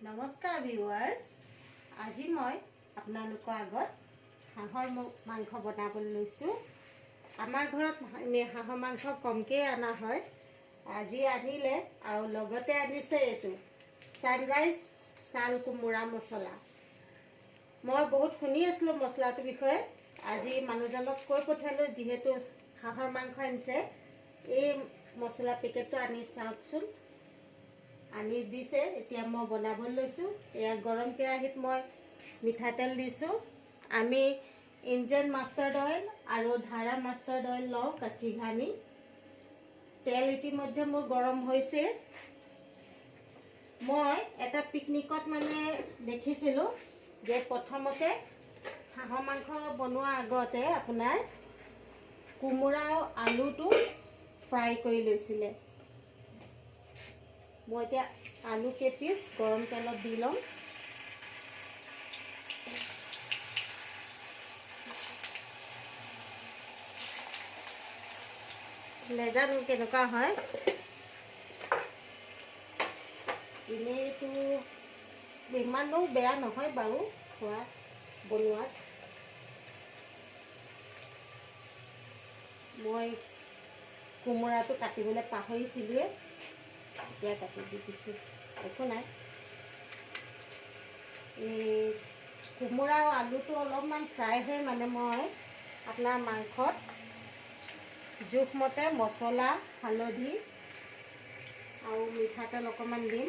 নমস্কাৰ ভিউৱাৰ্ছ, আজি মই আপোনালোকৰ আগত হাঁহৰ মাংস বনাবলৈ লৈছোঁ। আমাৰ ঘৰত হাঁহৰ মাংস কমকৈ অনা হয়। আজি আনিলে আৰু লগতে আনিছে এইটো ছানৰাইজ ছাল কোমোৰা মছলা। মই বহুত শুনি আছিলোঁ মছলাটোৰ বিষয়ে। আজি মানুহজনক কৈ পঠিয়ালোঁ, যিহেতু হাঁহৰ মাংস আনিছে, এই মছলা পেকেটটো আনি চাওকচোন। আনি দিছে, এতিয়া মই বনাবলৈ লৈছোঁ। এয়া গৰম কেৰাহীত মই মিঠাতেল দিছোঁ। আমি ইণ্ডিয়ান মাষ্টাৰ্ড অইল আৰু ধাৰা মাষ্টাৰ্ড অইল লওঁ কাচি ঘানি। তেল ইতিমধ্যে মোৰ গৰম হৈছে। মই এটা পিকনিকত দেখিছিলোঁ যে প্ৰথমতে হাঁহৰ মাংস বনোৱাৰ আগতে আপোনাৰ কোমোৰা আৰু আলুটো ফ্ৰাই কৰি লৈছিলে। মই এতিয়া আলু কেইপিচ গৰম তেলত দি ল'ম। নেজানো কেনেকুৱা হয়, এনেইতো ইমানো বেয়া নহয় বাৰু খোৱা বনোৱাত। মই কোমোৰাটো কাটিবলৈ পাহৰিছিলোঁৱে, এতিয়া কাটি দি দিছোঁ, একো নাই। এই কোমোৰা আৰু আলুটো অলপমান ফ্ৰাই হৈ মই আপোনাৰ মাংসত জোখমতে মছলা, হালধি আৰু মিঠাতেল অকণমান দিম।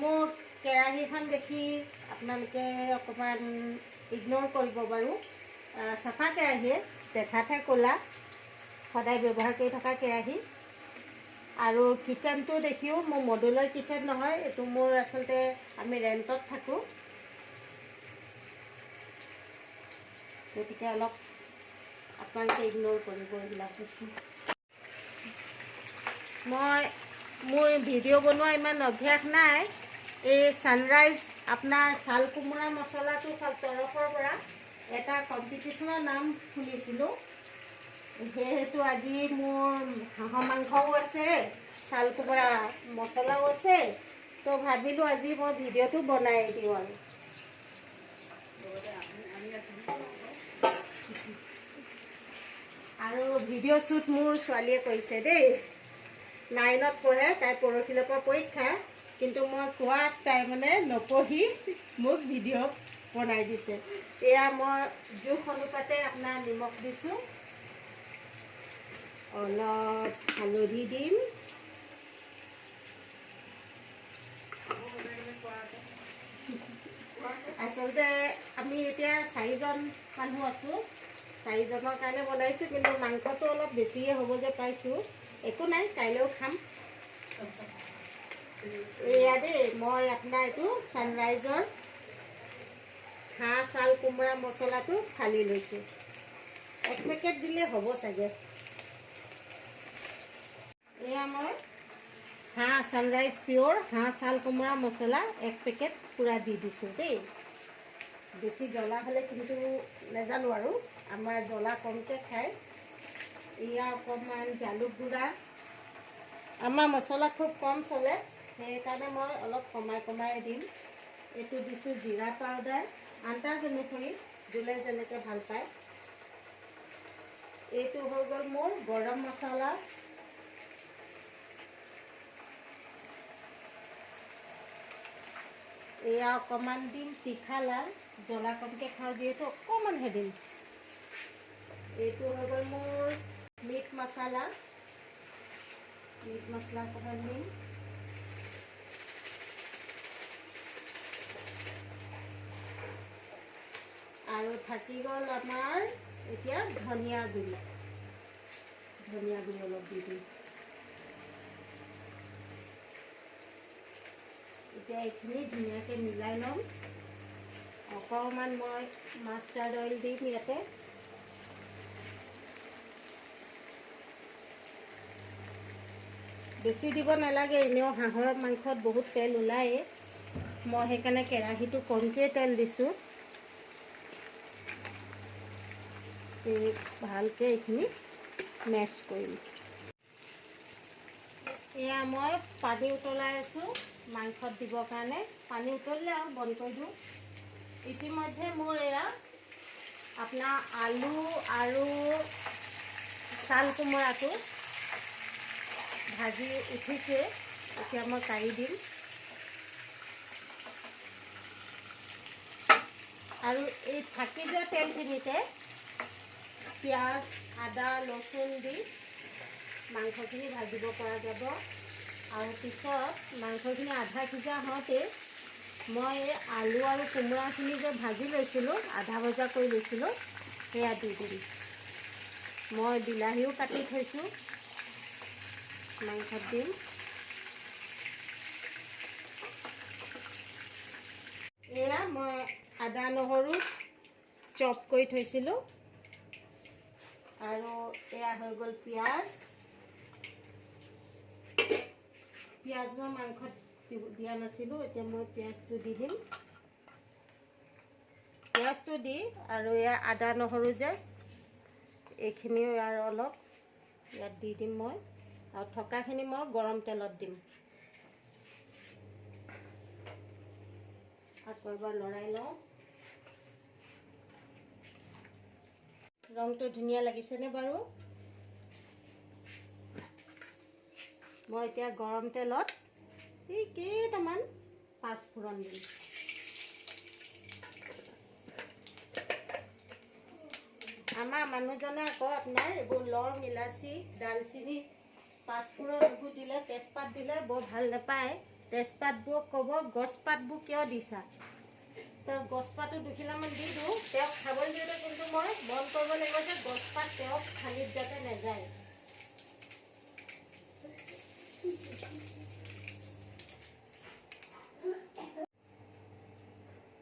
মোৰ কেৰাহীখন দেখি আপোনালোকে অকণমান ইগন'ৰ কৰিব বাৰু। চাফা কেৰাহীয়ে, দেখাতহে ক'লা, সদায় ব্যৱহাৰ কৰি থকা কেৰাহী। আৰু কিটচেনটো দেখিও মোৰ মডুলাৰ কিটচেন নহয়, এইটো মোৰ আচলতে আমি ৰেণ্টত থাকোঁ, গতিকে অলপ আপোনালোকে ইগন'ৰ কৰিব এইবিলাক বস্তু। মোৰ ভিডিঅ' বনোৱা ইমান অভ্যাস নাই। এই ছানৰাইজ আপোনাৰ ছাল কোমোৰা মছলাটোৰ তৰফৰ পৰা এটা কম্পিটিশ্যনৰ নাম শুনিছিলোঁ। সেয়েহেতু আজি মোৰ হাঁহৰ মাংসও আছে, ছাল কোমোৰা মছলাও আছে, তো ভাবিলোঁ আজি মই ভিডিঅ'টো বনাই দিওঁ আৰু। আৰু ভিডিঅ' শ্বুট মোৰ ছোৱালীয়ে কৰিছে দেই। 9ত পঢ়ে, তাই পৰহিলৈ পৰা পৰীক্ষা, কিন্তু মই কোৱাত তাই নপঢ়ি মোক ভিডিঅ' বনাই দিছে। এয়া মই জোখ অনুপাতে আপোনাৰ নিমখ দিছোঁ, অলপ হালধি দিম, আচলতে আমি এতিয়া 4জন মানুহ আছোঁ, 4জনৰ কাৰণে বনাইছোঁ, কিন্তু মাংসটো অলপ বেছিয়ে হ'ব যে পাইছোঁ। একো নাই, কাইলৈও খাম। এয়া দেই, মই আপোনাৰ এইটো ছানৰাইজৰ হাঁহ ছাল কোমোৰা মছলাটো ফালি লৈছোঁ। 1 পেকেট দিলে হ'ব চাগে। এয়া মই হাঁহ ছানৰাইজ পিয়'ৰ হাঁহ ছাল কোমোৰা মছলা 1 পেকেট পূৰা দি দিছোঁ দেই। বেছি জ্বলা হ'লে কিন্তু নেজানো আৰু, আমাৰ জ্বলা কমকৈ খায়। এয়া অকণমান জালুক গুড়া, আমাৰ মছলা খুব কম চলে, সেইকাৰণে মই অলপ কমাই দিম। এইটো দিছোঁ জিৰা পাউডাৰ, আন্দাজ অনুসৰি যোনে যেনেকৈ ভাল পায়। এইটো হৈ গ'ল মোৰ গৰম মছলা। এয়া অকণমান দিম তিখা লাল, জ্বলা কমকৈ খাওঁ যিহেতু অকণমানহে দিম। এইটো হৈ গ'ল মোৰ মিট মছলা, অকণমান দিম। আৰু থাকি গ'ল আমাৰ এতিয়া ধনিয়া গুড়ি অলপ দি দিম। এতিয়া এইখিনি ধুনীয়াকৈ মিলাই ল'ম। অকণমান মই মাষ্টাৰ্ড অইল দিম ইয়াতে। বেছি দিব নালাগে, এনেও হাঁহৰ মাংসত বহুত তেল ওলায়েই। মই সেইকাৰণে কেৰাহীটো কমকৈ তেল দিছোঁ। ভালকৈ এইখিনি মেছ কৰিম। এয়া মই পানী উতলাই আছোঁ মাংসত দিবৰ কাৰণে। পানী উতলিলে আৰু বন্ধ কৰি দিওঁ। ইতিমধ্যে মোৰ এয়া আপোনাৰ আলু আৰু চাল কোমোৰাটো ভাজি উঠিছে। এতিয়া মই কাঢ়ি দিম। আৰু এই থাকি যোৱা তেলখিনিতে পিঁয়াজ, আদা, ৰচুন দি মাংসখিনি ভাজিব পৰা যাব। আৰু পিছত মাংসখিনি আধা সিজা হওঁতে মই এই আলু আৰু কোমোৰাখিনি যে ভাজি লৈছিলোঁ, আধা ভজা কৰি লৈছিলোঁ, সেয়া দি দিম। মই বিলাহীও কাটি থৈছোঁ, মাংসত দিম। এয়া মই আদা নহৰু চপ কৰি থৈছিলোঁ। আৰু এয়া হৈ গ'ল পিঁয়াজ। পিঁয়াজ মই মাংসত দিয়া নাছিলোঁ, এতিয়া মই পিঁয়াজটো দি দিম। পিঁয়াজটো দি আৰু এয়া আদা নহৰু যে এইখিনিও আৰু অলপ ইয়াত দি দিম মই। আৰু থকাখিনি মই গৰম তেলত দিম। আকৌ এবাৰ লৰাই লওঁ। ৰংটো ধুনীয়া লাগিছেনে বাৰু? মই এতিয়া গৰম তেলত এই কেইটামান পাঁচফোৰণ দিম। আমাৰ মানুহজনে আকৌ আপোনাৰ এইবোৰ লং, ইলাচি, দালচিনি, পাঁচফোৰণ এইবোৰ দিলে, তেজপাত দিলে বৰ ভাল নাপায়। তেজপাতবোৰ ক'ব গছপাতবোৰ কিয় দিছা? তো গছপাতো দুখিলামান দি দিওঁ, তেওঁক খাবলৈ দিওঁতে কিন্তু মই মন কৰিব লাগিব যে গছপাত তেওঁক থালিত যাতে নাযায়।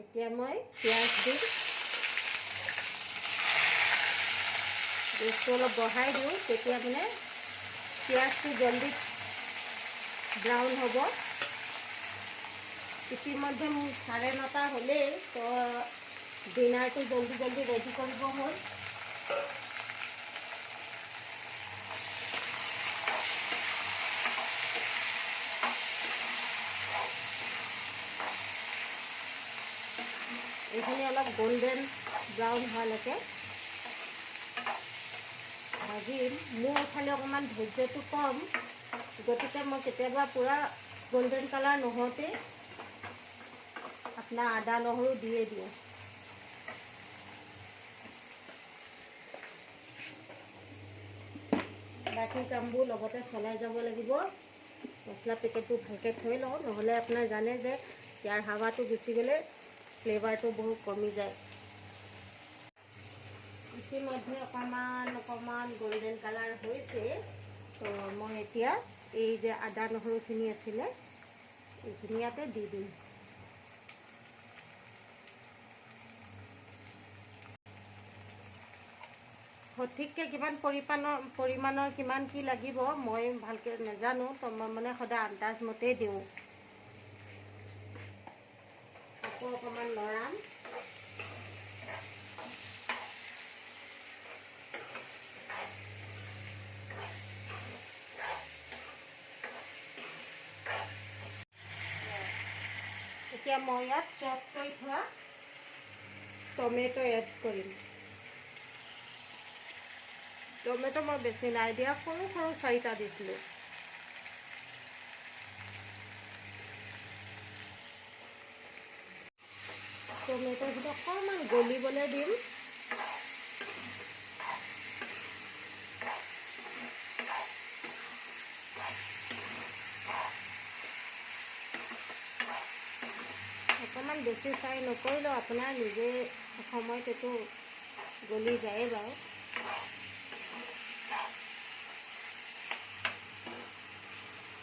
এতিয়া মই পিঁয়াজ দিম। গেছটো অলপ বঢ়াই দিওঁ, তেতিয়া মানে পিঁয়াজটো জলদি ব্ৰাউন হ'ব। ইতিমধ্যে মোৰ 9:30 হ'লেই, তো ডিনাৰটো জলদি জলদি ৰেডি কৰিব হ'ল। এইখিনি অলপ গোল্ডেন ব্ৰাউন হোৱালৈকে ভাজিম। মোৰ এইফালে অকণমান ধৈৰ্য্যটো কম, গতিকে মই কেতিয়াবা পূৰা গোল্ডেন কালাৰ নহওঁতেই আপোনাৰ আদা নহৰু দিয়ে দিওঁ। বাকী কামবোৰ লগতে চলাই যাব লাগিব। মছলা পেকেটটো ভালকৈ থৈ লওঁ, নহ'লে আপোনাৰ জানে যে ইয়াৰ হাৱাটো গুচি গ'লে ফ্লেভাৰটো বহুত কমি যায়। ইতিমধ্যে অকণমান গোল্ডেন কালাৰ হৈছে। তো মই এতিয়া এই যে আদা নহৰুখিনি আছিলে এইখিনি ইয়াতে দি দিম। সঠিককৈ কিমান পৰিমাণৰ কিমান কি লাগিব মই ভালকৈ নাজানো, তো মই মানে সদায় আন্দাজমতেই দিওঁ। আকৌ অকণমান লৰাম। এতিয়া মই ইয়াত চপ কৰি থোৱা টমেটো এড কৰিম। টমেটো মই বেছি নাই দিয়া, সৰু সৰু 4টা দিছিলোঁ। টমেটোখিনি অকণমান গলিবলৈ দিম। অকণমান বেছি ফ্ৰাই নকৰিলেও আপোনাৰ নিজে সময়ত এইটো গলি যায় বাৰু।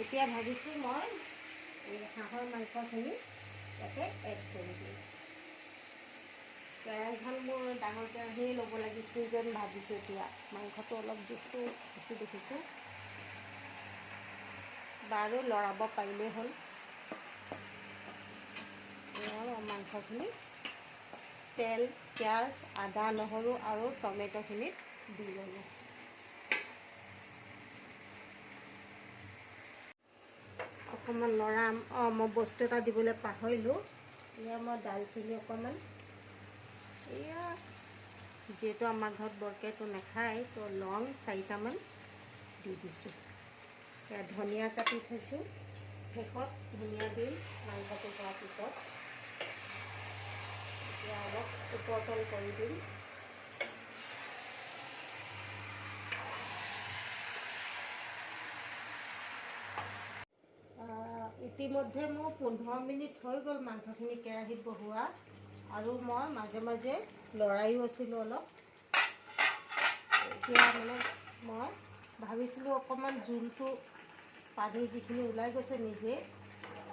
এতিয়া ভাবিছোঁ মই এই হাঁহৰ মাংসখিনি ইয়াতে এড কৰি দিম। কেৰাহীখন মোৰ ডাঙৰ কেৰাহীয়ে ল'ব লাগিছিল যেন ভাবিছোঁ। এতিয়া মাংসটো অলপ জোখটো বেছি দেখিছোঁ, বাৰু লৰাব পাৰিলেই হ'ল। মাংসখিনি তেল, পিঁয়াজ, আদা নহৰু আৰু টমেটোখিনিত দি ল'লোঁ। অকণমান লৰাম। মই বস্তু এটা দিবলৈ পাহৰিলোঁ। এয়া মই দালচেনি অকণমান, এয়া যিহেতু আমাৰ ঘৰত বৰকেটো নাখায়, তো লং 4টামান দি দিছোঁ। এয়া ধনিয়া কাটি থৈছোঁ, শেষত ধনিয়া দিম মাংসটো হোৱাৰ পিছত। এতিয়া অলপ ওপৰতল কৰি দিম। ইতিমধ্যে মোৰ 15 মিনিট হৈ গ'ল মাংসখিনি কেৰাহীত বহোৱা, আৰু মই মাজে মাজে লৰাইও আছিলোঁ অলপ। এতিয়া মানে মই ভাবিছিলোঁ অকণমান জোলটো পানী যিখিনি ওলাই গৈছে নিজে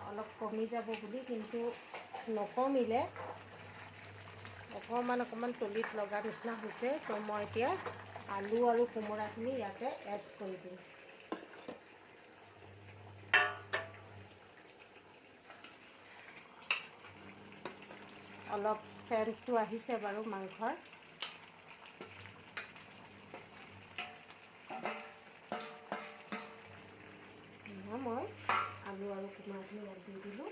অলপ কমি যাব বুলি, কিন্তু নকমিলে। অকণমান তলিত লগা নিচিনা হৈছে। তো মই এতিয়া আলু আৰু কোমোৰাখিনি ইয়াতে এড কৰি দিম। অলপ চেণ্টটো আহিছে বাৰু মাংসৰ। মই আলু আৰু কোমোৰাখিনি ইয়াত দি দিলোঁ।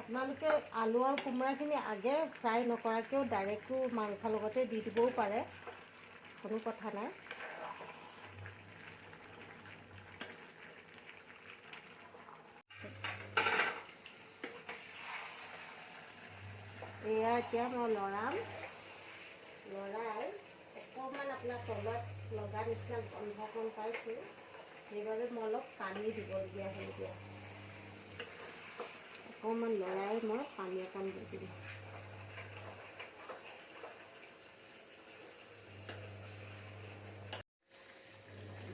আপোনালোকে আলু আৰু কোমোৰাখিনি আগে ফ্ৰাই নকৰাকৈও ডাইৰেক্টো মাংসৰ লগতে দি দিবও পাৰে, কোনো কথা নাই। এয়া এতিয়া মই লৰাই অকণমান আপোনাৰ তলত লগা নিচিনা গন্ধকণ পাইছোঁ, সেইবাবে মই অলপ পানী দিবলগীয়া হৈ দিয়া। অকণমান লৰাই মই পানী অকণ দি দিম।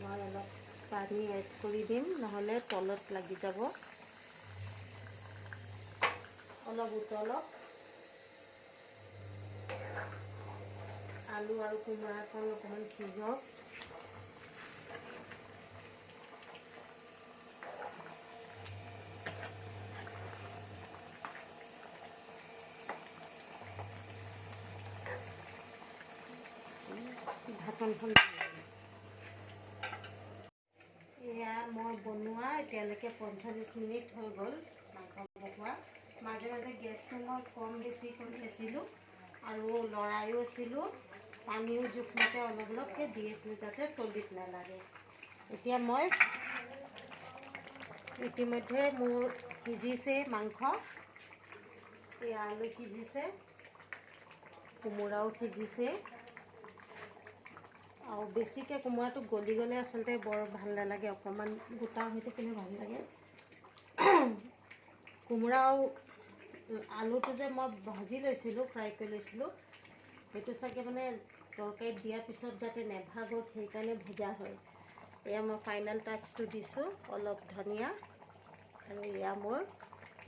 মই অলপ পানী এড কৰি দিম, নহ'লে তলত লাগি যাব। অলপ উতলক, আলু আৰু কোমোৰাকণ অকণমান সিজক। ঢাকনখন এয়া মই বনোৱা এতিয়ালৈকে 45 মিনিট হৈ গ'ল মাংস বনোৱা। মাজে মাজে গেছটো মই কম বেছি কৰি আছিলোঁ, আৰু লৰাইও আছিলোঁ। পানীও জোখমতে অলপ অলপকৈ দি আছিলোঁ যাতে তলিত নালাগে। এতিয়া মই ইতিমধ্যে মোৰ সিজিছে মাংস। এই আলু সিজিছে, কোমোৰাও সিজিছে। আৰু বেছিকৈ কোমোৰাটো গলি গ'লে আচলতে বৰ ভাল নালাগে, অকণমান গোটা হৈ থাকিলে ভাল লাগে। কোমোৰা আৰু আলুটো যে মই ভাজি লৈছিলোঁ, ফ্ৰাই কৰি লৈছিলোঁ, সেইটো চাগে মানে তৰকাৰীত দিয়াৰ পিছত যাতে নেভাগক সেইকাৰণে ভজা হয়। এয়া মই ফাইনেল টাচটো দিছোঁ, অলপ ধনিয়া, আৰু এয়া মোৰ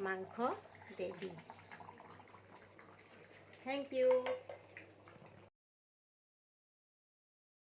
মাংস ৰেডি। Thank U.